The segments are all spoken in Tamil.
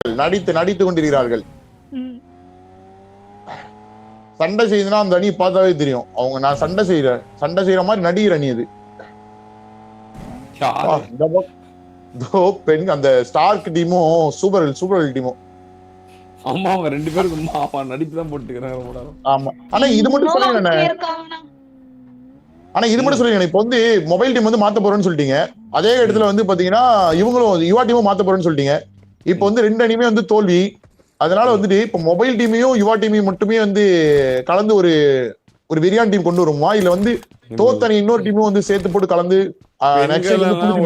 கொண்டிருக்கிறார்கள், நடித்து கொண்டிருக்கிறார்கள். சண்டை செய்யுதுன்னா அந்த அணி பார்த்தாவே தெரியும். அவங்க நான் சண்டை செய்யற மாதிரி நடிகிற அணி அது. பெண் அந்த ஸ்டார்க் டீமும் சூப்பர் டீமும். ஆமா அவங்க 2 பேரும் சும்மா நடிப்பு தான் போட்டுக்கிறாங்க. ஆமா. ஆனா இது மட்டும் சொல்லுங்க. ஆனா இது மட்டும் சொல்லுங்க, இப்ப வந்து மொபைல் டீம் வந்து மாத்த போறேன்னு சொல்லிட்டீங்க. அதே இடத்துல வந்து பாத்தீங்கன்னா இவங்களும் யுவா டீமும் மாத்த போறேன்னு சொல்லிட்டீங்க. இப்ப வந்து 2 அணியுமே வந்து தோல்வி. அதனால வந்துட்டு இப்ப மொபைல் டீமையும் யுவா டீமையும் மட்டுமே வந்து கலந்து ஒரு வெரியான் டீம் கொண்டு வருமா, இல்ல வந்து தோத்தனி இன்னொரு டீமும் வந்து சேர்த்து போட்டு கலந்து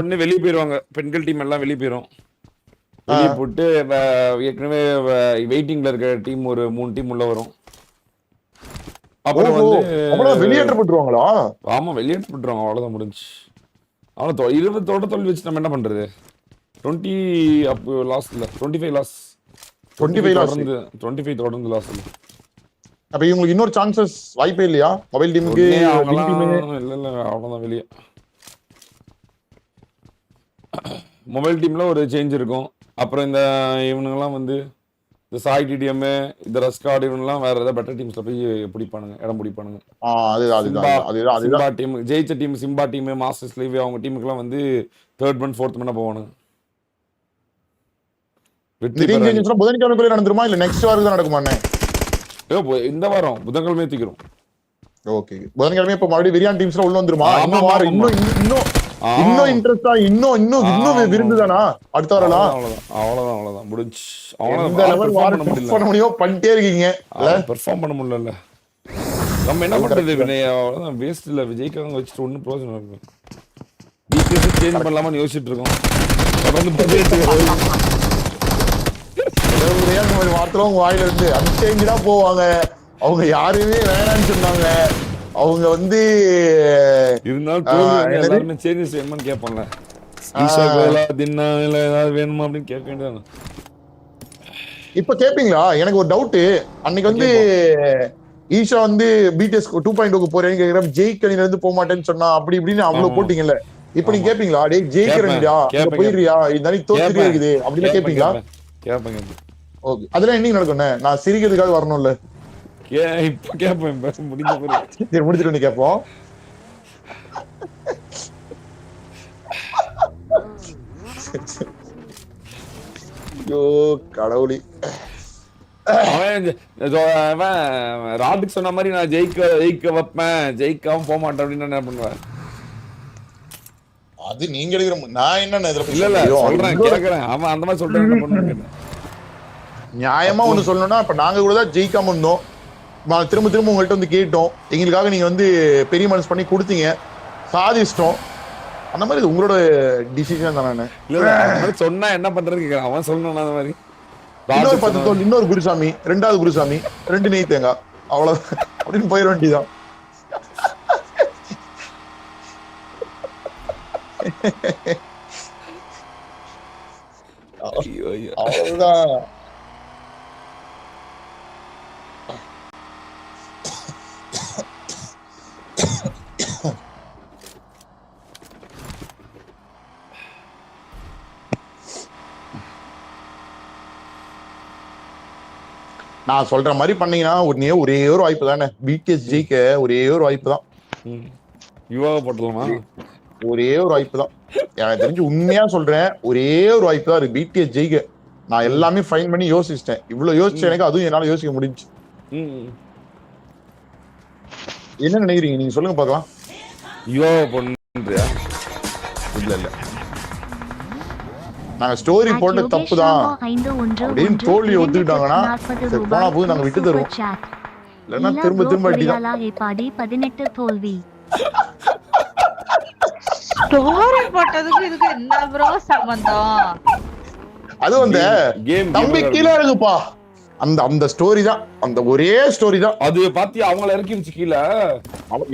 ஒண்ணு வெளியே போயிருவாங்க. பெண்கள் டீம் எல்லாம் வெளியே போயிரும். வெளியே போட்டு ஏற்கனவே வெயிட்டிங்ல இருக்க டீம் ஒரு 3 டீம் உள்ள வரும். அப்புறம் வந்து வெளியேற்றப்பட்டுருவாங்களா? ஆமா வெளியேற்றப்பட்டுருவாங்க. அவ்வளவுதான் முடிஞ்சு. அவ்வளோ 20 தோல்வி வச்சு நம்ம என்ன பண்றது? 20 அப்போ லாஸ் இல்ல, 25 லாஸ். 25 தொடர்ந்து லாஸ் இல்ல. அப்ப இவங்களுக்கு இன்னொரு சான்சஸ் வாய்ப்பே இல்லையா மொபைல் டீமுக்கு? இல்ல அவ்வளவுதான் வெளியே. மொபைல் டீம்ல ஒரு சேஞ்ச் இருக்கும். அப்புறம் இந்த இவனுங்கெல்லாம் வந்து இந்த சாய் டிடிஎம், இந்த ரஸ்கார்டு இவனுங்கெல்லாம் வேற ஏதாவது பெட்டர் டீம்ஸ்ல போய் பிடிப்பானுங்க, இடம் பிடிப்பானுங்க. சிம்பா டீம் ஜெயிச்ச team, Simba team, masters leave அவங்க டீமுக்குலாம் வந்து 3rd மந்த் 4th மந்த் போவானுங்க. புதன்கிழமை நடந்துருமா இல்ல நெக்ஸ்ட் வாரம் தான் நடக்குமாண்ணே? இந்த வாரம் புதன்கிழமை தூக்கிறோம். ஓகே, புதன்கிழமை இப்ப மறுபடியும் வெரியான் டீம்ஸ்ல உள்ள வந்துருமா? இன்னும் இன்ட்ரெஸ்டா இன்னும் விருந்துதானா அடுத்த வரலாம்? அவ்வளவுதான் முடிஞ்சு. பண்ண முடியும் பண்ணிட்டே இருக்கீங்க. பெர்ஃபார்ம் பண்ண முடியல. நம்ம என்ன பண்றது? அவ்வளவுதான் வேஸ்ட் இல்ல. விஜய்க்காக வச்சுட்டு ஒன்னும் பிரயோஜனம் இருக்கு. டிபிஎஸ் சேஞ்ச் பண்ணலாமான்னு யோசிச்சுட்டு இருக்கோம். வார்த்தை உங்க வாயில இருந்து அன்சேஞ்சா போவாங்க. அவங்க யாருமே வேணான்னு சொன்னாங்க. அவங்க வந்து இருந்தாலும் சேஞ்சஸ் வேணுமான்னு கேட்பாங்க. ஏதாவது வேணுமா அப்படின்னு கேட்க வேண்டியது. இப்ப கேப்பீங்களா? எனக்கு ஒரு டவுட். அன்னைக்கு வந்து ஈஷா வந்து பிடிஎஸ் 2.0 போறேன்னு கேக்குற, ஜெயிக்கணில இருந்து போக மாட்டேன்னு சொன்னா அப்படி இப்படின்னு அவ்வளவு போட்டீங்கல்ல. இப்ப நீங்க கேப்பீங்களா? டேய் ஜெயிக்கிறேன்டா, போயிடுறியா, இந்த அணி தோத்துட்டே இருக்குது அப்படின்னு கேப்பீங்களா? ஓகே, அதெல்லாம் என்னைக்கு நடக்கும்ண்ணே? நான் சிரிக்கிறதுக்காக வரணும்ல. இப்ப கேப்பேன், முடிச்சிட்டு கேப்போம். ஐயோ கடவுளி. ராபிக் சொன்ன மாதிரி நான் ஜெயிக்க வைப்பேன், ஜெயிக்காம போக மாட்டேன் அப்படின்னு என்ன பண்ணுவேன்? அது நீங்க எடுக்கிற, நான் என்ன இல்ல சொல்றேன், கேக்குறேன். அவன் அந்த மாதிரி சொல்றேன். நியாயமா ஒண்ணு சொல்லணும்னா, இப்ப நாங்க கூட தான் ஜெயிக்காம இருந்தோம். திரும்ப உங்கள்கிட்ட வந்து கேட்டோம். எங்களுக்காக நீங்க வந்து பெரிய மனசு பண்ணி கொடுத்தீங்க, சாதிச்சிட்டோம். அந்த மாதிரி உங்களோட டிசிஷன் தானே. சொன்னா என்ன பண்றது கேக்குறேன். அவன் சொல்லணும் அந்த மாதிரி. இன்னொரு 10 தோல், இன்னொரு குருசாமி, 2வது குருசாமி, 2 நெய் தேங்காய், அவ்வளவு அப்படின்னு போயிட வேண்டியதான். அவ்வளவுதான். நான் சொல்ற மாதிரி பண்ணீங்கன்னா ஒரே ஒரு வாய்ப்பு தானே பிடிஎஸ் ஜெயிக்க. ஒரே ஒரு வாய்ப்பு தான். ஒரே ஒரு வாய்ப்பு தான். எனக்கு தெரிஞ்சு உண்மையா சொல்றேன், ஒரே ஒரு வாய்ப்பு தான் இருக்கு பிடிஎஸ் ஜெயிக்க. நான் எல்லாமே ஃபைன் பண்ணி யோசிச்சிட்டேன். இவ்வளவு யோசிச்சேன், எனக்கு அதுவும் என்னால யோசிக்க முடிஞ்சு. என்ன நினைக்கிறீங்க நீங்க? சொல்லுங்க பார்க்கலாம். இல்ல நாங்க ஸ்டோரி போட்டு தப்பு தான் அப்படின்னு தோல்வி ஒத்துக்கிட்டாங்கன்னா போனா போது நாங்க விட்டு தருவோம். இல்லைன்னா திரும்ப அடிதான். தோல்வி ஸ்டோரி போட்டதுக்கு இதுக்கு என்ன ப்ரோ சம்பந்தம்? அது அந்த தம்பி கீழே இருக்குப்பா, அந்த ஸ்டோரி தான், அந்த ஒரே ஸ்டோரி தான். அது பாத்தி அவங்கள இறக்கிடுச்சு கீழே.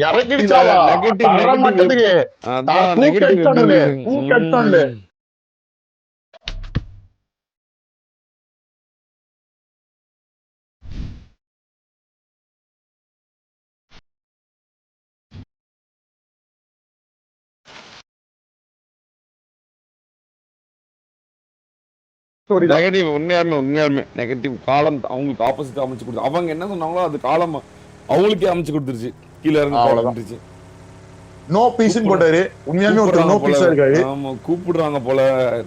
இறக்கிடுச்சாவா? நெகட்டிவ் ஸ்டோரி தான். நெகட்டிவ் உண்மையாலுமே நெகட்டிவ் காலம் அவங்களுக்கு ஆப்போசிட் அமைச்சு கொடுத்து அவங்க என்ன சொன்னாங்களோ அது காலம் அவங்களுக்கே அமைச்சு கொடுத்துருச்சு. கீழே இறங்க போல நோ பீஸ்ன்னு போட்டாரு. உண்மையாலுமே ஒருத்தர் நோ பீஸா இருக்காரு. ஆமா கூப்பிடுறாங்க போல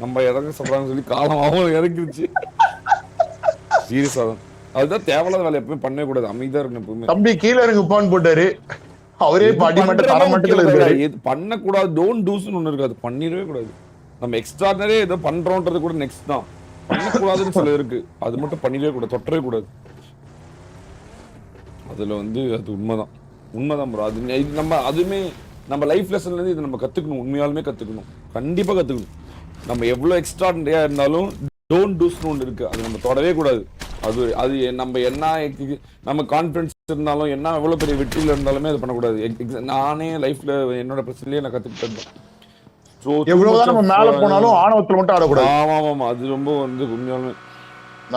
நம்ம இறங்க சொல்றாங்கன்னு சொல்லி காலம் அவங்க இறங்கிருச்சு. சீரியஸா தான் அதுதான் தேவையில்லாத வேலை எப்பவுமே பண்ணவே கூடாது. அமைதியா இருக்கணும் எப்பவுமே. தம்பி கீழே இறங்குப்பான்னு போட்டாரு. அவரே பாடி மட்டும் தர மட்டும் இருக்காரு. பண்ணக்கூடாது டோன்ட் டூஸ்னு ஒண்ணு இருக்காது. பண்ணிடவே கூடாது. நம்ம எக்ஸ்ட்ரானரே ஏதோ பண்றோன்றது கூட நெக்ஸ்ட் தான். பண்ணக்கூடாதுன்னு சில இருக்கு. அது மட்டும் பண்ணிடவே கூடாது. தொட்டவே கூடாது. அதுல வந்து அது உண்மைதான் ப்ரோ. அது நம்ம அதுவுமே நம்ம லைஃப் லெசன்ல இருந்து இதை நம்ம கத்துக்கணும். உண்மையாலுமே கத்துக்கணும். கண்டிப்பா கத்துக்கணும். நம்ம எவ்வளவு எக்ஸ்ட்ராடனரியா இருந்தாலும் டோன்ட் டூஸ்னு ஒன்று இருக்கு. அது நம்ம தொடவே கூடாது. அது நம்ம என்ன நம்ம கான்ஃபிடன்ஸ் இருந்தாலும் என்ன எவ்வளவு பெரிய வெற்றியில இருந்தாலுமே அது பண்ணக்கூடாது. நானே லைஃப்ல என்னோட பிரச்சனையிலேயே நான் கத்துக்கிட்டேன். எவ்வளவுதான் நம்ம மேல போனாலும் ஆணவத்துல மட்டும் ஆடக்கூடாது. ஆமா அது ரொம்ப வந்து உண்மையாலுமே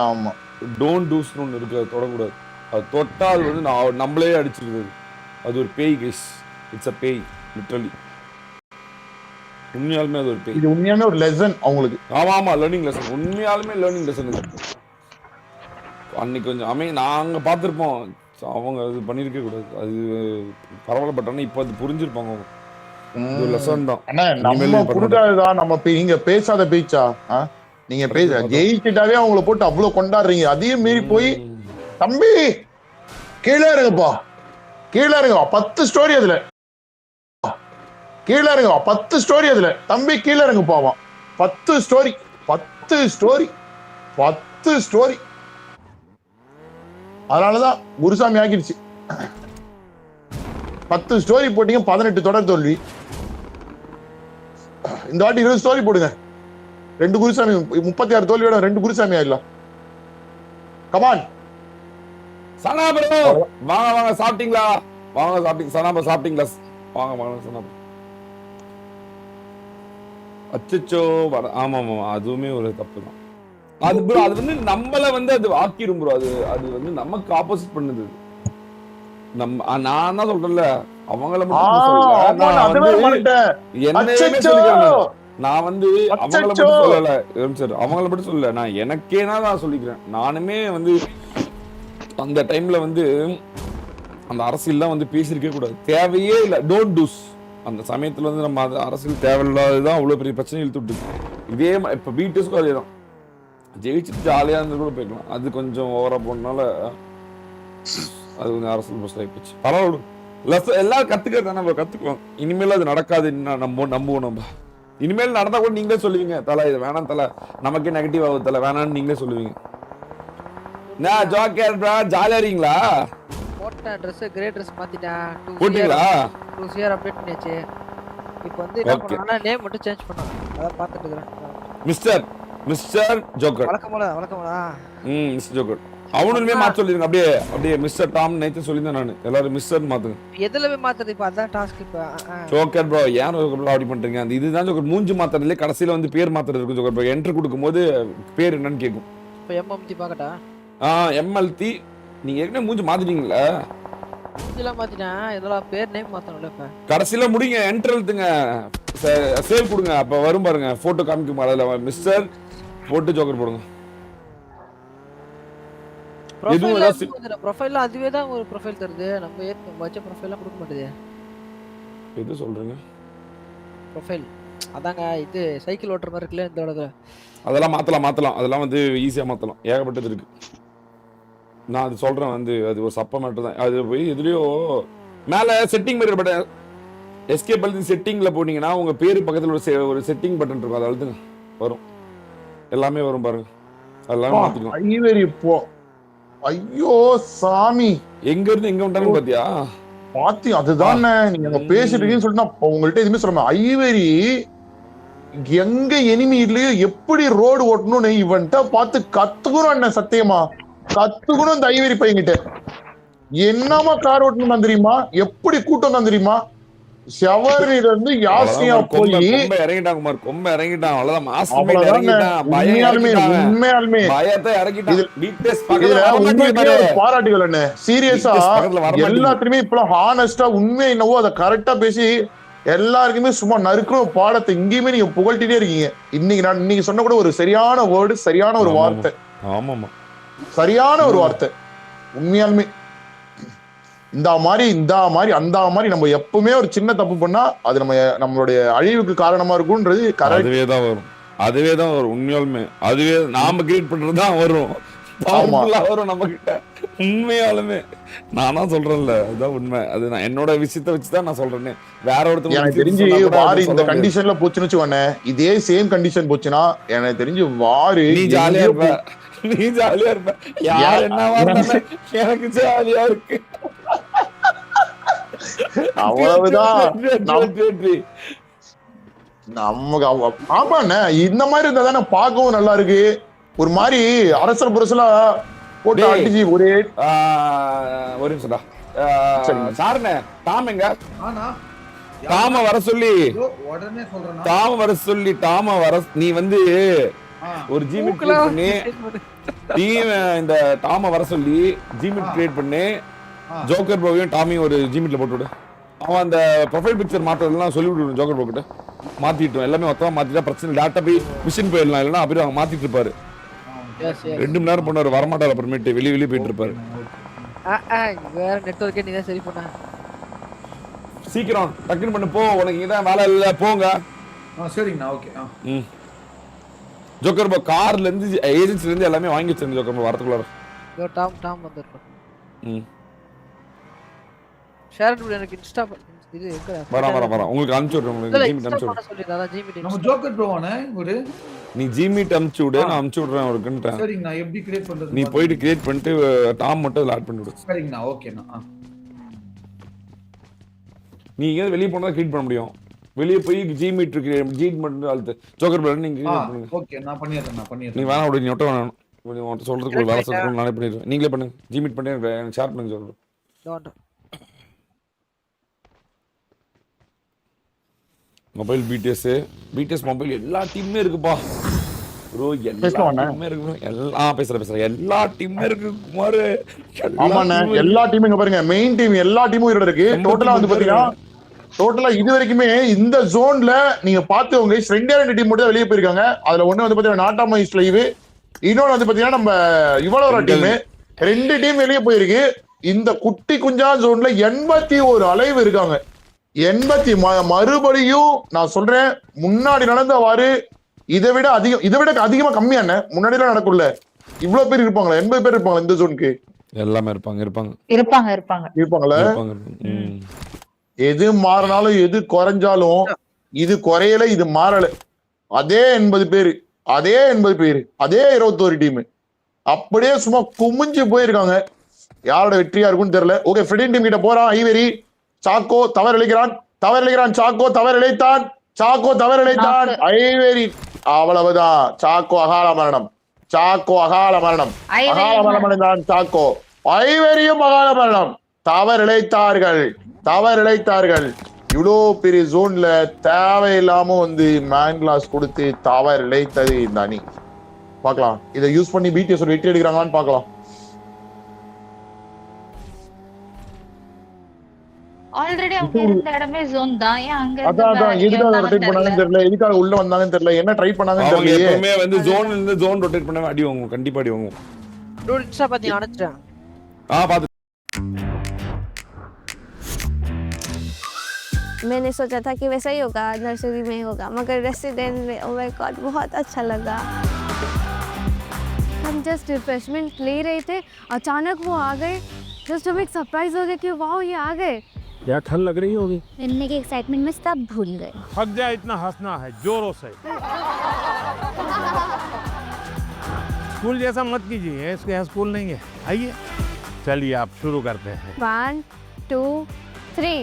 ஆமா டோன்ட் டூஸ்னு ஒன்று இருக்கு. அது தொடக்கூடாது. அது தொட்டா அது வந்து நம்மளே அடிச்சிருக்குது. அது ஒரு பேய் கைஸ். இட்ஸ் அ பேய் லிட்டரலி. உண்மையாலுமே அது ஒரு பேய். இது உண்மையாலுமே ஒரு லெசன் அவங்களுக்கு. ஆமா லேர்னிங் லெசன். உண்மையாலுமே லேர்னிங் லெசன் இது. அன்னைக்கு கொஞ்சம் நாங்க பார்த்துருப்போம். அவங்க அது பண்ணிருக்க கூடாது. அது பரவாயில்ல. பட் ஆனால் இப்போ அது புரிஞ்சிருப்பாங்க. இது லெசன் தான். நம்ம புரிஞ்சாதான் நம்ம நீங்க பேசாத பேச்சா நீங்க பேச ஜெயிச்சுட்டாவே அவங்கள போட்டு அவ்வளவு கொண்டாடுறீங்க. அதையும் மீறி போய் தம்பி கீழே இருங்கப்பா கீழே இருங்க 10 ஸ்டோரி அதுல கீழே இருங்க 10 ஸ்டோரி அதுல தம்பி கீழே இருங்க போவான் 10 ஸ்டோரி. அதனாலதான் குருசாமி ஆக்கிடுச்சு. 10 ஸ்டோரி போட்டீங்க 18 தொடர் தோல்வி. இந்த வாட்டி 20 ஸ்டோரி போடுங்க. 2 குருசாமி 36 தோல்வியோட 2 குருசாமி ஆயிடலாம். கமான் சனா ப்ரோ வாங்க சாப்பிட்டீங்களா? வாங்க சனா ப்ரோ சாப்பிட்டீங்களா? வாங்க சனா ப்ரோ. அச்சச்சோ ஆமா அதுவுமே ஒரு தப்பு தான். அது ப்ரோ அது வந்து நம்மள வந்து அது ஆக்கிரும் ப்ரோ. அது வந்து நமக்கு ஆப்போசிட் பண்ணுது. நான் தான் சொல்றேன்ல அவங்கள மட்டும் நான் வந்து அவங்கள மட்டும் சொல்லல சார். அவங்கள மட்டும் சொல்லல நான் எனக்கேனா நான் சொல்லிக்கிறேன். நானுமே வந்து அந்த டைம்ல வந்து அந்த அரசியல்லாம் வந்து பேசியிருக்கே கூடாது. தேவையே இல்லை. டோன்ட் டூஸ். அந்த சமயத்துல வந்து நம்ம அரசியல் தேவையில்லாததான் அவ்வளவு பெரிய பிரச்சனை இழுத்து விட்டு. இதே இப்ப பிடிஎஸ்க்கும் அதே தான். ஜெயிச்சுட்டு ஜாலியா இருந்து கூட போய்க்கலாம். அது கொஞ்சம் ஓவரா போனால அது கொஞ்சம் அரசியல் போஸ்ட் ஆகி போச்சு. பரவாயில்ல எல்லாரும் கத்துக்கிறது தானே நம்ம கத்துக்குவோம். இனிமேல் அது நடக்காது. நம்புவோம் நம்ம. இனிமேல் நடந்தா கூட நீங்களே சொல்லுவீங்க தலை இது வேணாம் தலை நமக்கே நெகட்டிவ் ஆகுது தலை வேணான்னு நீங்களே சொல்லுவீங்க. நான் ஜோக்கர் ப்ரோ ஜாலியா இருக்கீங்களா? போட்ட Dress கிரே Dress மாத்திட்டேன். போட்டீங்களா? 2 இயர் அப்டேட் பண்ணியாச்சு. இப்போ வந்து என்ன பண்ணானா நேம் மட்டும் சேஞ்ச் பண்ணான். அத பாத்துட்டு இருக்கேன். மிஸ்டர் ஜோக்கர் வழக்கமோல மிஸ்டர் ஜோக்கர் அவனுமே மாத்த சொல்லிருங்க. அப்படியே மிஸ்டர் டாம் நேத்து சொல்லிருந்தேன் நான். எல்லாரும் மிஸ்டர் மாத்துங்க. எதுலவே மாத்துறது இப்ப அதான் டாஸ்க். இப்ப ஜோக்கர் ப்ரோ ஏன் அப்படி பண்றீங்க? அந்த இதுதான் ஜோக்கர் மூஞ்சி மாத்துறதுல கடைசில வந்து பேர் மாத்துறது இருக்கு. ஜோக்கர் ப்ரோ என்ட்ரி கொடுக்கும்போது பேர் என்னன்னு கேக்கும். இப்ப எம்எம்டி பாக்கட்டா? எம்எல்டி நீங்க ஏற்கனவே மூஞ்சி மாத்திட்டீங்களா? மூஞ்சிலாம் மாத்திட்டேன். இதெல்லாம் பேர் நேம் மாத்தணும்ல. இப்ப கடைசில முடிங்க என்ட்ரி எழுத்துங்க சேவ் கொடுங்க. அப்ப வரும் பாருங்க போட்டோ காமிக்கும். அதுல மிஸ்டர் போட்டு ஜோக்கர் போடுங்க. ப்ரொஃபைல்ல அதுவே தான் ஒரு ப்ரொஃபைல் தருது. நம்ம வச்ச ப்ரொஃபைல்லாம் கொடுக்க மாட்டேது. எது சொல்றீங்க? ப்ரொஃபைல் அதாங்க இது சைக்கிள் ஓட்டுற மாதிரி இருக்குல்ல இந்த அதெல்லாம் மாத்தலாம். அதெல்லாம் வந்து ஈஸியா மாத்தலாம். ஏகப்பட்டது இருக்கு. நான் அது சொல்றேன் வந்து அது ஒரு சப்ப மேட்டர் தான். அது போய் எதுலயோ மேல செட்டிங் மாதிரி பட்டன் எஸ்கேப் அழுத்தி செட்டிங்ல போனீங்கன்னா உங்க பேரு பக்கத்துல ஒரு செட்டிங் பட்டன் இருக்கும். அதை அழுத்துங்க வரும். எல்லாமே வரும் பாருங்க. அதெல்லாம் மாத்திக்கலாம். ஐயோ சாமி எங்க இருந்து எங்க வந்தாலும் பாத்தியா அதுதான் நீங்க பேசிட்டு இருக்கீங்கன்னு சொல்லிட்டு உங்கள்ட்ட எதுவுமே சொல்றேன். ஐவரி எங்க எனிமி இல்லையோ எப்படி ரோடு ஓட்டணும்னு இவன்ட்ட பார்த்து கத்துக்கணும். என்ன சத்தியமா கத்துக்கணும். இந்த ஐவரி பையன்கிட்ட என்னமா கார் ஓட்டணும் தான் தெரியுமா? எப்படி கூட்டம் தான் தெரியுமா? ஷவரில இருந்து யாசியா போய் இறங்கிட்டாங்க. கொம்ப இறங்கிட்டான். உண்மையாலுமே பாராட்டுகள் என்ன சீரியஸா எல்லாத்துலயுமே இப்ப ஹானஸ்டா உண்மை என்னவோ அதை கரெக்டா பேசி எல்லாருக்குமே சும்மா நறுக்கிற பாடத்தை இங்கேயுமே நீங்க புகழ்த்திட்டே இருக்கீங்க. இன்னைக்கு சொன்ன கூட ஒரு சரியான வேர்டு, சரியான ஒரு வார்த்தை. ஆமாமா, சரியான ஒரு வார்த்தை. உண்மையாலுமே இந்த மாதிரி அந்த மாதிரி நம்ம எப்பவுமே ஒரு சின்ன தப்பு பண்ணா அது நம்மளுடைய அழிவுக்கு காரணமா இருக்கும்ன்றது அதுவே தான் வரும் உண்மையாலுமே. அதுவே நாம கிரியேட் பண்றதுதான் வரும் வரும் நம்ம கிட்ட. உண்மையாலுமே நானா சொல்றேன்ல, அதுதான் உண்மை. அது நான் என்னோட விஷயத்த வச்சுதான் நான் சொல்றேனே. வேற ஒருத்தர் எனக்கு தெரிஞ்சு வாரு இந்த கண்டிஷன்ல போச்சுன்னு வச்சுக்கோனே, இதே சேம் கண்டிஷன் போச்சுன்னா எனக்கு தெரிஞ்சு வாரு நீ ஜாலியா இருப்ப. யார் என்னவா இருந்தாலும் எனக்கு ஜாலியா இருக்கு. அவ்வளவுதான். ஆமாண்ணே, இந்த மாதிரி இருந்தா தானே பார்க்கவும் நல்லா இருக்கு. ஒரு மாதிரி அரசல் புரசலா போட்டு அடிச்சு ஒரே ஒரு நிமிஷம்டா. சாருண்ணே, டாம் எங்க? டாம வர சொல்லி நீ வந்து ஒரு ஜிமிட் கிரியேட் பண்ணி இந்த டாம வர சொல்லி ஜிமிட் கிரியேட் பண்ணி ஜோக்கர் ப்ரோவையும் டாமியும் ஒரு ஜிமிட்ல போட்டு விடு. அவன் அந்த ப்ரொஃபைல் பிக்சர் மாற்றதெல்லாம் சொல்லி விடுவோம். ஜோக்கர் ப்ரோ கிட்ட மாத்திட்டோம், எல்லாமே மொத்தமா மாத்திட்டா பிரச்சனை. டேட்டா போய் மிஷின் போயிடலாம், இல்லைன்னா அப்படி அவங்க மாத்திட்டு இருப்பாரு. 2 மணி நேரம் பண்ணாரு, வரமாட்டாரு. அப்புறமேட்டு வெளியே போயிட்டு இருப்பாரு. வேற நெட்வொர்க்கே நீதான் சரி பண்ண. சீக்கிரம் டக்குன்னு பண்ணு, போ. உனக்கு இதான் வேலை இல்ல, போங்க. சரிங்கண்ணா, ஓகே. ஜோக்கர் ப்ரோ கார்ல இருந்து ஏஜென்சில இருந்து எல்லாமே வாங்கி வச்சிருந்தேன். ஜோக்கர் ப்ரோ வரதுக்குள்ள டாம் வந்துருப்பான். ஷேர் பண்ணு எனக்கு இன்ஸ்டா இது எங்க வரேன். உங்களுக்கு அனுப்பிச்சு விடுறேன். உங்களுக்கு ஜிமிட் அனுப்பிச்சு விடுறேன். சொல்லிடாதா ஜிமிட் நம்ம ஜோக்கர் ப்ரோவானே ஒரு நீ ஜிமிட் அனுப்பிச்சு விடு, நான் அனுப்பிச்சு விடுறேன் அவருக்குன்ற. சரிங்கண்ணா, எப்படி கிரியேட் பண்றது? நீ போயிட்டு கிரியேட் பண்ணிட்டு டாம் மட்டும் ஆட் பண்ணி விடு. சரிங்கண்ணா, ஓகேண்ணா. நீ எங்க வெளிய போனா கிரியேட் பண்ண முடியும். வெளிய போய் ஜிமிட் ஜிமிட் மட்டும் அழுத்து. ஜோக்கர் ப்ரோ நீங்க கிரியேட் பண்ணுங்க. ஓகே, நான் பண்ணிடுறேன். நீ வேணா விடு, நீ ஒட்ட வேணாம். உன்கிட்ட சொல்றதுக்கு ஒரு வேலை சொல்றேன், நானே பண்ணிடுறேன். நீங்களே பண்ணுங்க. ஜிமிட் பண்ணி எனக்கு ஷேர் பண்ணுங்க சொல்றேன். மொபைல் பிடிஎஸ் மொபைல் எல்லா டீமுமே இருக்குப்பா ப்ரோ. எல்லா டீமுமே இருக்கு ப்ரோ. பேசுறேன். எல்லா டீமுமே இருக்கு குமார். ஆமாண்ணே, எல்லா டீமும் இங்க பாருங்க. மெயின் டீம் எல்லா டீமும் இதோட இருக்கு. டோட்டலா வந்து பாத்தீங்கன்னா இது வரைக்குமே இந்த ஜோன்ல நீங்க பாத்துவங்க 2 டீம் மட்டும் வெளியே போயிருக்காங்க. அதுல ஒண்ணு வந்து பாத்தீங்கன்னா நாட்டாமைஸ் லைவ், இன்னொன்னு வந்து பாத்தீங்கன்னா நம்ம இவ்வளவு டீம். 2 டீம் வெளியே போயிருக்கு. இந்த குட்டி குஞ்சா ஜோன்ல 81 அலைவு இருக்காங்க. 80 மறுபடியும் நான் சொல்றேன், முன்னாடி நடந்தவாறு இதை விட அதிகமா கம்மியான முன்னாடி எல்லாம் நடக்கும்ல. இவ்வளவு பேர் இருப்பாங்களா? 80 பேர் இருப்பாங்களா இந்த ஜோனுக்கு? எல்லாமே இருப்பாங்கல்ல. எது மாறினாலும் எது குறைஞ்சாலும் இது குறையல, இது மாறல. அதே 80 பேரு, அதே 21 டீம் அப்படியே சும்மா குமிஞ்சு போயிருக்காங்க. யாரோட வெற்றியா இருக்கும்னு தெரியல. ஓகே, ஃப்ரெண்டின் டீம் கிட்ட போறான். ஐவரி சாக்கோ தவறிழைக்கிறான். சாக்கோ தவறிழைத்தான். ஐவரி அவ்வளவுதான். சாக்கோ அகால மரணம். அடைந்தான் சாக்கோ. ஐவரியும் அகால மரணம். தவறிழைத்தார்கள். இவ்வளோ பெரிய ஜோன்ல தேவையில்லாம வந்து மேன் கிளாஸ் கொடுத்து தவறிழைத்தது இந்த அணி. பார்க்கலாம், இதை யூஸ் பண்ணி பிடிஎஸ் வெற்றி எடுக்கிறாங்களான்னு பார்க்கலாம். ஆல்ரெடி அவங்க இருந்த இடமே ஜோன் தான். ஏன் அங்க அதான் எதுக்காக ரொட்டேட் பண்ணாங்கன்னு தெரியல, எதுக்காக உள்ள வந்தாங்கன்னு தெரியல, என்ன ட்ரை பண்ணாங்கன்னு தெரியல. எப்பவுமே வந்து ஜோன்ல இருந்து ஜோன் ரொட்டேட் பண்ண அடி வாங்குவோம், கண்டிப்பா அடி வாங்குவோம். ப்ரோ இன்ஸ்டா பாத்தி அனுப்பிச்சேன். பாத்து. मैंने सोचा था कि वैसा ही होगा, नर्सरी में होगा, मगर रेसिडेंट में ओह माय गॉड बहुत अच्छा लगा। हम जस्ट रिफ्रेशमेंट ले रहे थे, अचानक वो आ गए। जस्ट हमें एक सरप्राइज हो गया कि वाओ ये आ गए। यार ठंड लग रही होगी। मिलने के एक्साइटमेंट में सब भूल गए। थक जाए इतना हंसना है जोरों से। स्कूल जैसा मत कीजिए, इसके यहाँ स्कूल नहीं है। आइए चलिए आप शुरू करते हैं। 1 2 3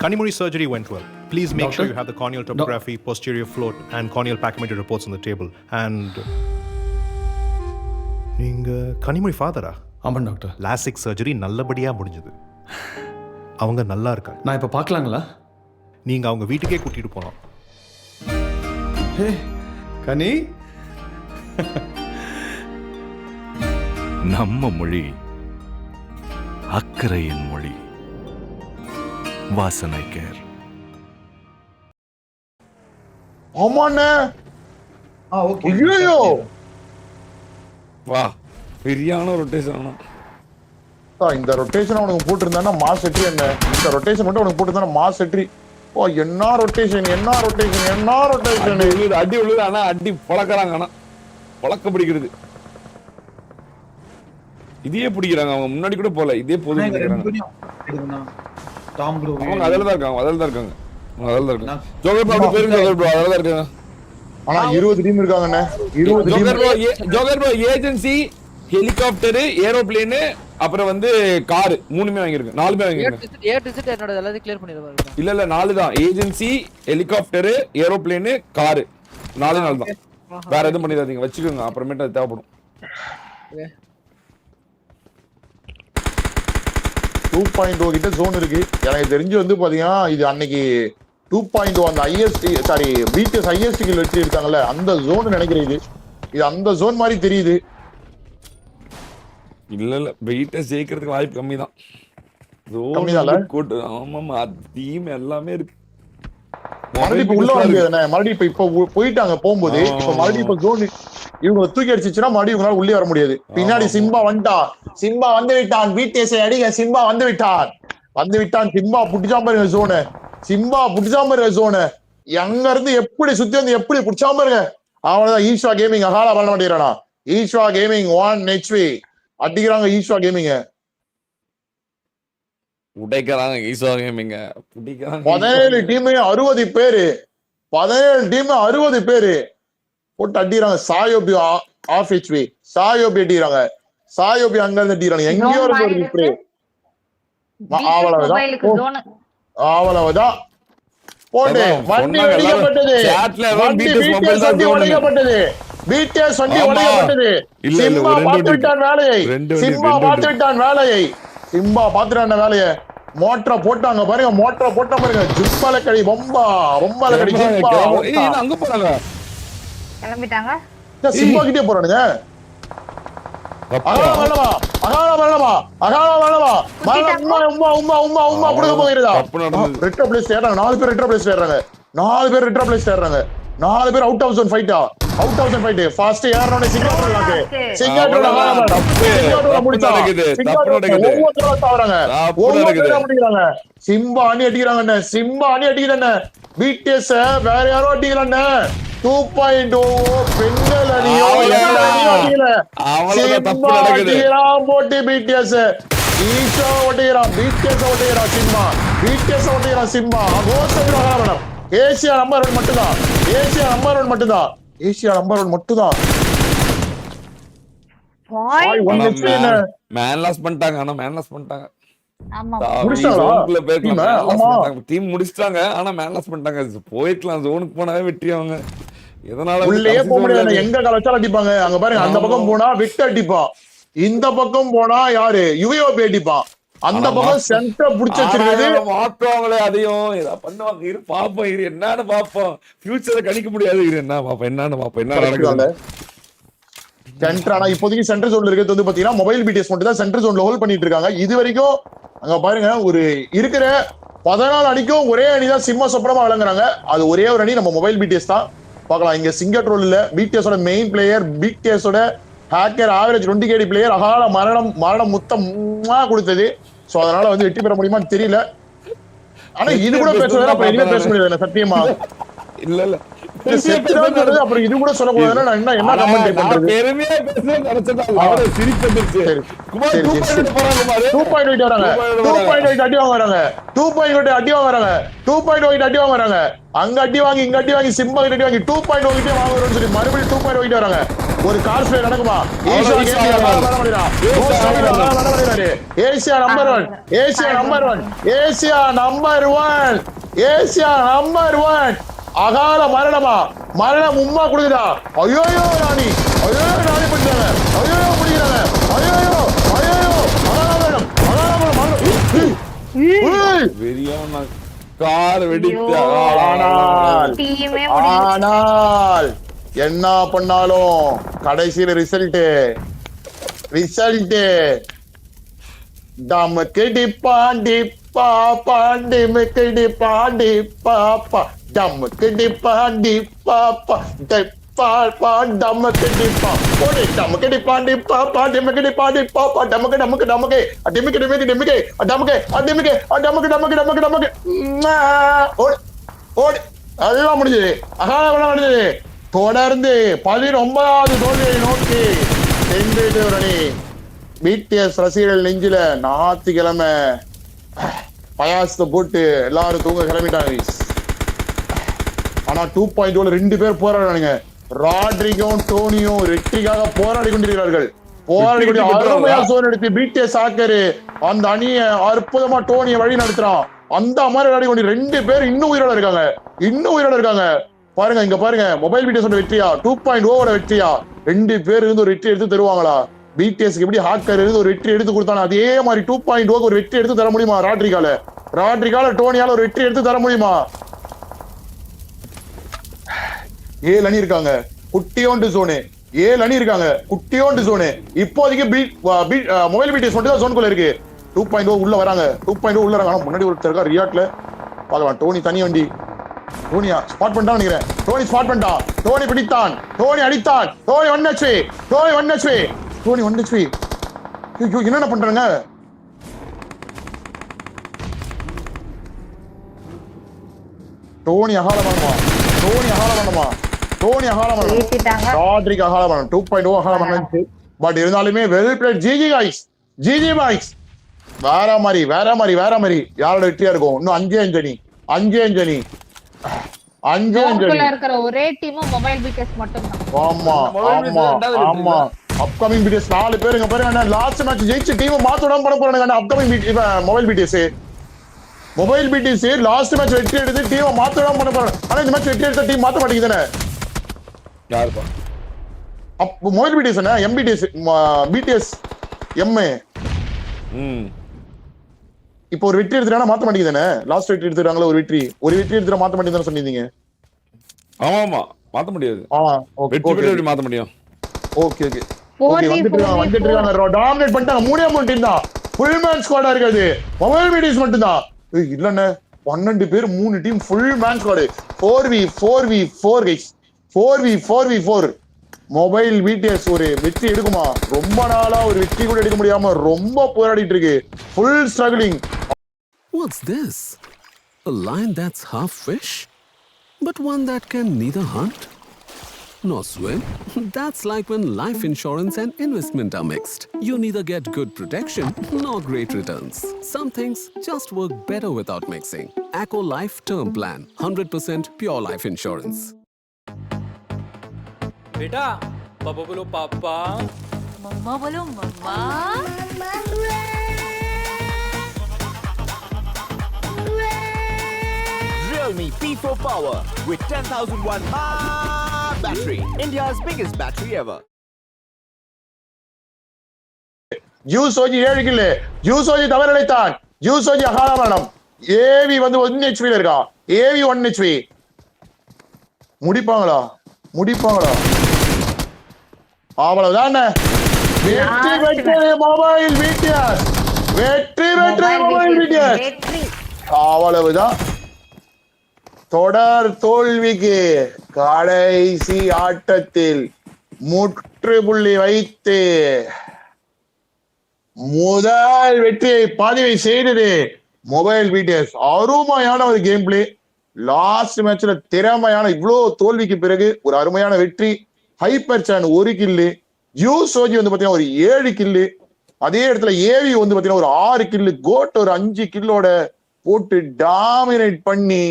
Kanimuri surgery went well. Please make sure you have the corneal topography, posterior float, and corneal pachymetry reports on the table. And நீங்க கனிமொழி ஃபாதரா? ஆமாம் டாக்டர். லாசிக் சர்ஜரி நல்லபடியா முடிஞ்சது. அவங்க நல்லா இருக்காங்க. நான் இப்ப பார்க்கலாங்களா? நீங்க அவங்க வீட்டுக்கே கூட்டிட்டு போலாம். ஹே கனி, நம்ம மொழி அக்கறையின் மொழி. வாசனை கேர். ஆமாண்ணே. ஓகே. ஐயோ வா பெரியான ரொட்டேஷன். இந்த ரொட்டேஷன் அவனுக்கு போட்டுருந்தானா மாஸ் எட்ரி. என்ன இந்த ரொட்டேஷன் மட்டும் அவனுக்கு போட்டுருந்தானா மாஸ் எட்ரி. ஓ என்ன ரொட்டேஷன், என்ன ரொட்டேஷன், என்ன ரொட்டேஷன். அடி உள்ளது. ஆனா அடி பழக்கிறாங்க. ஆனா பழக்க பிடிக்கிறது. இதே பிடிக்கிறாங்க. அவங்க முன்னாடி கூட போல இதே போதும் பிடிக்கிறாங்க. டாம் ப்ரோ அவங்க அதில் தான் இருக்காங்க. அதில் தான் இருக்காங்க. அதில் தான் இருக்காங்க. ஜோக்கர் ப்ரோ பேருங்க. ஜோக்கர் ப்ரோ அதில் தான் இருக்காங்க. ஆனா 20 டீம் இருக்காங்கண்ணே. 20 team. Joker bro agency, helicopter, aeroplane, அப்புறம் வந்து கார் 3மே வாங்கிருக்கு. 4மே வாங்கிருக்கு. ஏ டு Z என்னோட எல்லாத்தையும் கிளியர் பண்ணிடுவாங்க. இல்ல 4 தான். ஏஜென்சி, ஹெலிகாப்டர், ஏரோப்ளேன், கார் 4 தான். வேற எதுவும் பண்ணிடாதீங்க. வச்சுக்கோங்க. அப்புறமேட்டு அது தேவைப்படும். 2.0 கிட்ட ஜோன் இருக்கு. எனக்கு தெரிஞ்சு வந்து பாத்தீங்கன்னா இது அன்னைக்கு 2.0 அந்த ஐஎஸ்டி சாரி பிடிஎஸ் ஐஎஸ்டிக்கு வெற்றி இருக்காங்கல்ல அந்த ஜோன் நினைக்கிறேன். இது அந்த ஜோன் மாதிரி தெரியுது. இல்ல வெயிட்ட ஜெயிக்கிறதுக்கு வாய்ப்பு கம்மி தான். ஆமாமா டீம் எல்லாமே இருக்கு. மறுபடியும் இப்ப உள்ள வர முடியாதுண்ணே. மறுபடியும் இப்ப போயிட்டாங்க போகும்போது இப்ப மறுபடியும் இப்ப ஜோன் இவங்க தூக்கி அடிச்சுன்னா மறுபடியும் இவங்களால உள்ளே வர முடியாது. பின்னாடி சிம்பா வந்துட்டான். சிம்பா வந்து விட்டான். பிடிஎஸ் அடிங்க. சிம்பா வந்து விட்டான். சிம்பா புடிச்சா பாருங்க ஜோனு. சிம்பா புடிச்சா பாருங்க ஜோனு. எங்க இருந்து எப்படி சுத்தி வந்து எப்படி புடிச்சா பாருங்க. அவனதான் ஈஸ்வா கேமிங் அகாலா பண்ண மாட்டேங்கிறானா. ஈஸ்வா கேமிங் 1 HP அடிக்கிறாங்க. ஈஸ்வா கேமிங் உடைக்கிறாங்க. ஈஸ்வா கேமிங் பிடிக்கிறாங்க. 17 டீம் 60 பேரு. 17 டீம் 60 பேரு போட்டு அடிக்கிறாங்க. சாயோபி ஆஃப் HP. சாயோபி அடிக்கிறாங்க. சாயோபி அங்க இருந்து அடிக்கிறாங்க. எங்கேயோ இருக்கு ஒரு இப்படி. அவ்வளவுதான் போட்டு வண்டி உடைக்கப்பட்டது. வண்டி பிடிஎஸ் வண்டி உடைக்கப்பட்டது. பிடிஎஸ் வண்டி உடைக்கப்பட்டது. சிம்பா பார்த்து விட்டான் வேலையை. சிம்பா பார்த்து விட்டான் வேலையை. சிம்பா பார்த்துட்டான் வேலையை. மோட்டரை போட்டாங்க பாருங்க. மோட்டரை போட்டா பாருங்க. ஜிப்பால கடி பொம்பா பொம்பால கடி ஜிப்பா அங்க போறாங்க. கிளம்பிட்டாங்க. சிம்பா கிட்டே போறானுங்க. அகாலா வரலமா. அகாலா வரலமா. அகாலா வரலமா. உம்மா உம்மா உம்மா உம்மா உம்மா புடுங்க போகிறதா. ரெட்ரோ பிளேஸ் ஏறாங்க. 4 பேர் ரெட்ரோ பிளேஸ் ஏறாங்க. 4 பேர் ரெட்ரோ பிளேஸ் ஏறாங்க. 4 பேர் அவுட் ஆஃப் ஜோன் ஃபைட்டா. Out of zone fight. First ஏறனே சிங்கப்பூர் லாக்கு. சிங்கப்பூர் அகாலா தப்பு. சிங்கப்பூர் முடிச்சா. சிங்கப்பூர் ஒவ்வொருத்தர தாவறாங்க. ஒவ்வொருத்தர முடிறாங்க. சிம்பா அணி அடிக்குறாங்கண்ணே. சிம்பா அணி அடிக்குறானே. பிடிஎஸ் வேற யாரோ அடிக்குறானே. 2.0 பெண்கள் அணியோ அடிக்கல. சிம்பா அடிக்கிறான் போட்டு பிடிஎஸ். ஈஷா ஒட்டிக்கிறான். பிடிஎஸ் ஒட்டிக்கிறான் சிம்பா. பிடிஎஸ் ஒட்டிக்கிறான் சிம்பா. கோசம் ஆகணும். ஏசியா நம்பர் 1 மட்டும்தான். ஏசியா நம்பர் 1 மட்டும்தான். ஏசியா நம்பர் 1 மட்டும்தான். மேன் லாஸ் பண்ணிட்டாங்க. ஆனா மேன் லாஸ் பண்ணிட்டாங்க. ஆமா டீம் முடிச்சிட்டாங்க. ஆனா மேன் லாஸ் பண்ணிட்டாங்க. போயிருக்கலாம். ஜோனுக்கு போனாவே வெற்றி. அவங்க எதனால உள்ளே போக முடியாது. எங்க கலச்சாலும் அடிப்பாங்க. அங்க பாருங்க. அந்த பக்கம் போனா விட்டு அடிப்பான். இந்த பக்கம் போனா யாரு யுவிஓபி அடிப்பான். அந்த பக்கம் சென்டர் புடிச்சு வச்சிருக்காரு. மாத்துவாங்களே அதையும் ஏதாவது பண்ணுவாங்க. இரு பாப்போம். இரு என்னன்னு பாப்போம். ஃபியூச்சரை கணிக்க முடியாது. இரு என்ன பாப்போம். என்னன்னு பாப்போம். என்ன நடக்குது சென்டர். ஆனா இப்போதைக்கு சென்டர் ஜோன்ல இருக்கிறது வந்து பாத்தீங்கன்னா மொபைல் பிடிஎஸ் மட்டும் தான் சென்டர் ஜோன்ல ஹோல்ட் பண்ணிட்டு இருக்காங்க. இது வரைக்கும் அங்க பாருங்க ஒரு இருக்கிற 14 அணிக்கும் ஒரே அணிதான் சிம்ம சொப்பனமா விளங்குறாங்க. அது ஒரே ஒரு அணி நம்ம மொபைல் பிடிஎஸ் தான். பார்க்கலாம். இங்க சிங்கட்ரோல் இல்ல. பிடிஎஸ் ஓட மெயின் பிளேயர். பிடிஎஸ் ஓட ஹேக்கர் ஆவரேஜ் 20 KD பிளேயர். அகால மரணம் முத்தம் கொடுத்தது. சோ அதனால வந்து வெற்றி பெற முடியுமான்னு தெரியல. ஆனா இது கூட பேசுறதா அப்ப எதுவுமே பேச முடியாது சத்தியமா. இல்ல அப்புறம் இது கூட சொல்லக்கூடாதுன்னா நான் என்ன கமெண்ட் பண்றது. பெருமையா பேசுறேன் நினைச்சதா. அவரே சிரிப்பு வந்துருச்சு. குமார் 2.8 போறாங்க குமார். 2.8 வராங்க. 2.8 அடி வாங்குறாங்க. 2.8 அடி வாங்குறாங்க. 2.8 அடி வாங்குறாங்க. அங்க அடி வாங்கி இங்க அடி வாங்கி சிம்பா கிட்ட அடி வாங்கி 2.8 கிட்ட வாங்குறோம்னு சொல்லி மறுபடியும் 2.8 வராங்க. ஒரு கார் ஸ்ப்ரே நடக்குமா? Asia number 1. Asia number 1. Asia number 1. Asia number 1. அகால மரணமா. மரணம் உம்மா கொடுக்குதா. ஐயோ ராணி. ஐயோ ராணி பண்ணிட்டாங்க. ஐயோ முடிக்கிறாங்க. ஐயோ ஐயோ அகால மரணம். அகால மரணம். வெறியான கார் வெடித்து. ஆனால் என்ன பண்ணாலும் கடைசியில ரிசல்ட் டம்மக்கடி பாண்டி பாண்டி மிக்கடி பாண்டி பாப்பா டம்மக்கடி பாண்டி பாப்பா டம்மக்கடி டம்மக்கடி பாண்டி பாப்பா டெம்மக்கடி பாண்டி பாப்பா டமக்கு டமக்கு டமக்கு டெமிக்கு டெமிக்கு டெமிக்கு டமக்கு டெமிக்கு டமக்கு டமக்கு டமக்கு டமக்கு ஓடி ஓடி எல்லாம் முடிஞ்சது அகாலம் முடிஞ்சது. தொடர்ந்து 19வது தோல்வியை நோக்கி சென்று பிடிஎஸ் ரசிகர்கள் நெஞ்சில ஞாயிற்றுக்கிழமை பயாசத்தை போட்டு எல்லாரும் தூங்க கிளம்பிட்டாங்க. ஆனா 2.0 2 பேர் போராடுறானுங்க. ராட்ரிகும் டோனியும் வெற்றிக்காக போராடி கொண்டிருக்கிறார்கள். போராடி கொண்டு அருமையா சோன் எடுத்து பிடிஎஸ் ஆக்கரு அந்த அணியை அற்புதமா டோனியை வழி நடத்துறான். அந்த மாதிரி விளையாடி கொண்டு 2 பேர் இன்னும் உயிரோட இருக்காங்க. பாருங்க இங்க பாருங்க, மொபைல் பிடிஎஸ் வெற்றியா 2.0 வெற்றியா 2 பேர் இருந்து ஒரு வெற்றி எடுத்து தருவாங்களா? பிடிஎஸ்க்கு எப்படி ஹாக்கர் இருந்து ஒரு வெற்றி எடுத்து கொடுத்தானே அதே மாதிரி 2.0 ஒரு வெற்றி எடுத்து தர முடியுமா? ராட்ரிகால டோனியால ஒரு வெற்றி எடுத்து தர முடியுமா? 7 அணி இருக்காங்க, குட்டியோண்டு ஜோனு. 7 அணி இருக்காங்க, குட்டியோண்டு ஜோனு. இப்போதைக்கு மொபைல் பிடிஎஸ் மட்டும் தான் ஜோனுக்குள்ள இருக்கு. 2.0 உள்ள வராங்க, 2.0 உள்ள வராங்க. முன்னாடி ஒருத்தர் இருக்கா ரியாட்ல பார்க்கலாம். டோனி தனி வண்டி, டோனியா ஸ்பாட் பண்ணிட்டான் நினைக்கிறேன். டோனி ஸ்பாட் பண்ணிட்டான், டோனி பிடித்தான், டோனி அடித்தான், டோனி 1 HP, டோனி 1 HP. ஐயோ என்னென்ன பண்றாங்க? டோனி அகால பண்ணுமா, ராட்ரிக் அகால பண்ணணும், 2.0 அகால பண்ணு. பட் இருந்தாலுமே வெல் பிளேட். ஜிஜி பாய்ஸ் வேற மாதிரி யாரோட வெற்றியா இருக்கும்? இன்னும் 5 அணி இருக்கிற ஒரே டீம் மொபைல் பிடிஎஸ் மட்டும் தான். ஆமா அப்கமிங் பிடிஎஸ் 4 பேருங்க பாருங்க. லாஸ்ட் மேட்ச் ஜெயிச்ச டீம் மாத்த விடாம பண்ண போறானுங்க. Upcoming mobile BTS last match வெற்றி எடுத்து டீமை மாத்த விடாம பண்ண போறாங்க. ஆனா இந்த மேட்ச் வெற்றி எடுத்த டீம் மாத்த மாட்டேங்குதுதானே? யாருப்பா மொபைல் பிடிஎஸ் பிடிஎஸ் எம்ஏ இப்போ ஒரு வெற்றி எடுத்துட்டானா மாத்த மாட்டேங்குதானே? லாஸ்ட் வெற்றி எடுத்துறாங்களா? ஒரு வெற்றி எடுத்துட்டா மாத்த மாட்டேங்குதுன்னு சொன்னீங்க. ஆமா மாத்த முடியாது. வெற்றி மாத்த முடியும். ஓகே வந்துட்டு இருக்காங்க. டாமினேட் பண்ணிட்டாங்க. 3 டீம் தான். ஃபுல் மேன் ஸ்குவாடா இருக்காது. மொபைல் பிடிஎஸ் மட்டும் தான். இல்லண்ணே 12 பேர் 3 team full man squad. 4v4 guys, 4v4. Mobile BTS ஒரு வெற்றி எடுக்குமா? ரொம்ப நாளா ஒரு வெற்றி கூட எடுக்க முடியாம ரொம்ப போராடிட்டு இருக்கு. Full struggling. What's this? A lion that's half fish, but one that can neither hunt nor swim? That's like when life insurance and investment are mixed. You neither get good protection nor great returns. Some things just work better without mixing. Acco Life Term Plan, 100% pure life insurance. बेटा पापा बोलो पापा, मम्मा बोलो मम्मा, Realme P4 Power with 10,000 watt battery, India's biggest battery ever. ஜூசோஜி 7 kill. ஜூசோஜி தவறழைத்தான். ஜூசோஜி அகாலமரணம். AV வந்து 1 HP ல இருக்கா. AV 1 HP. முடிப்பாங்களா? அவ்வளவுதான். வெற்றி மொபைல் பிடிஎஸ். அவ்வளவுதான். தொடர் தோல்விக்கு கடைசி ஆட்டத்தில் முற்றுப்புள்ளி வைத்து முதல் வெற்றியை பதிவு செய்தது மொபைல் பிடிஎஸ். அருமையான ஒரு கேம் பிளே. லாஸ்ட் மேட்ச்ல திறமையான இவ்வளவு தோல்விக்கு பிறகு ஒரு அருமையான வெற்றி. ஹைப்பர் சான் 1 கில்லு, ஜூசோஜி வந்து பாத்தீங்கன்னா ஒரு 7 கில்லு, அதே இடத்துல ஏவி வந்து பாத்தீங்கன்னா ஒரு 6 கில்லு, கோட் ஒரு 5 கில்லோட போட்டு டாமினேட் பண்ணி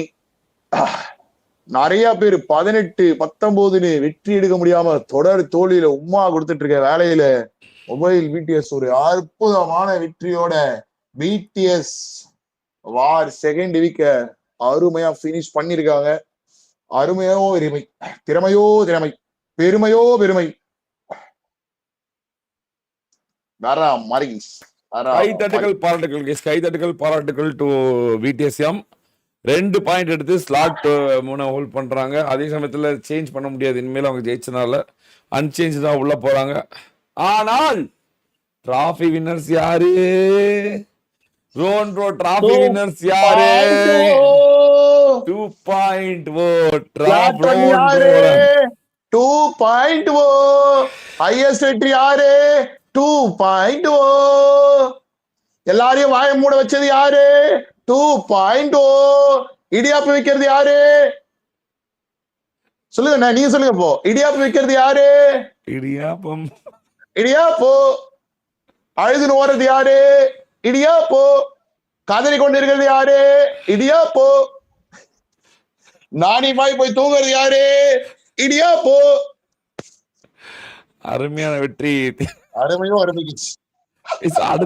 நிறைய பேர் 18, 19 வெற்றி எடுக்க முடியாம தொடர் தோல்வியில உம்மா கொடுத்துட்டு இருக்க வேலையில மொபைல் பிடிஎஸ் ஒரு அற்புதமான வெற்றியோட பிடிஎஸ் வார் செகண்ட் வீக்க அருமையா பினிஷ் பண்ணிருக்காங்க. அருமையோ பெருமை, திறமையோ திறமை, பெருமையோ பெருமை. வேற மாதிரி கைதட்டுகள் பாராட்டுகள் டு விடிஎஸ்எம். 2 பாயிண்ட் எடுத்து ஸ்லாட் 3 ஹோல்ட் பண்றாங்க. அதே சமயத்துல சேஞ்ச் பண்ண முடியாது. இனிமேல் அவங்க ஜெயிச்சனால அன்சேஞ்ச் தான் உள்ள போறாங்க. ஆனால் டிராஃபி வின்னர்ஸ் யாரு? ரோன் ப்ரோ டிராஃபி வின்னர்ஸ் யாரு? 2.0 டிராப் யாரு? 2.0 ஹையஸ்ட் வெற்றி யாரு? 2.0 எல்லாரையும் வாய மூட வச்சது யாரு? 2.0 இடியாப்பு வைக்கிறது யாரு? சொல்லுங்க, நீங்க சொல்லுங்க. போ இடியாப்பு வைக்கிறது யாரு? இடியாப்பம். இடியாப்போ அழுதுன்னு ஓடுறது யாரு? இடியாப்போ கதறி கொண்டு இருக்கிறது யாரு? இடியாப்போ நானி பாய் போய் தூங்குறது யாரு? இடியாப்போ. அருமையான வெற்றி. அருமையும் அருமைக்கு